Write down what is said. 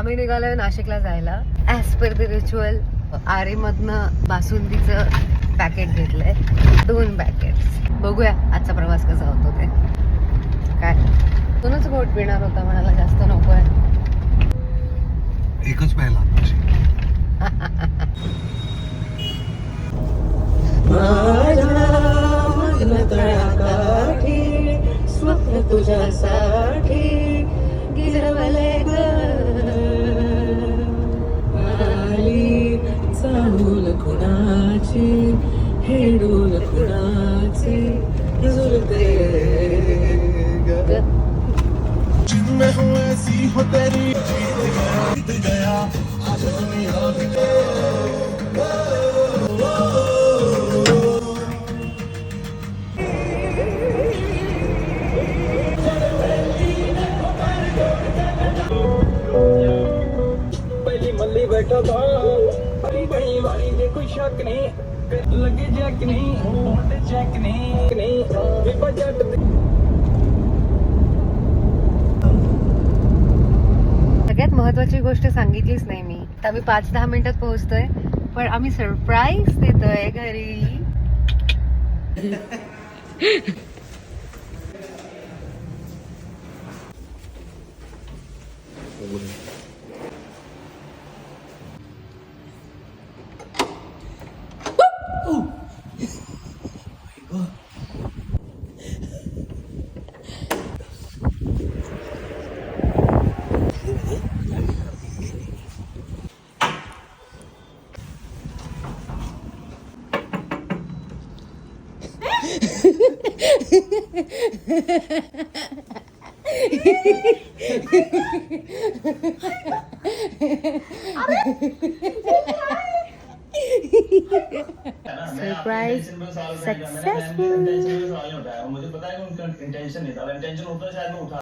आम्ही निघालोय नाशिकला जायला. ॲज पर द रिच्युअल आरेमधनं बासुंदीचं पॅकेट घेतलंय, 2 पॅकेट्स. बघूया आजचा प्रवास कसा होतो ते. काय दोनच घोट पिणार होता, म्हणाला जास्त नकोय. एकच प्यायला स्वप्न तुझ्यासाठी गिरवले आली चालूल कुणाची हेडूल कुणाची झुलते मैं हूँ ऐसी हो तेरी जीत गया आज दुनिया पहली मल्ली बैठा था बड़ी बड़ी वाली ने कोई शक नहीं लगे जैक नहीं चेक नहीं विपा जट सगळ्यात महत्वाची गोष्ट सांगितलीच नाही मी. तर आम्ही 5-10 मिनिटात पोहोचतोय, पण आम्ही सरप्राईज देतोय घरी. Surprise successful. मुझे पता है कि उनका इंटेंशन नहीं था, इंटेंशन होता है शायद मैं उठा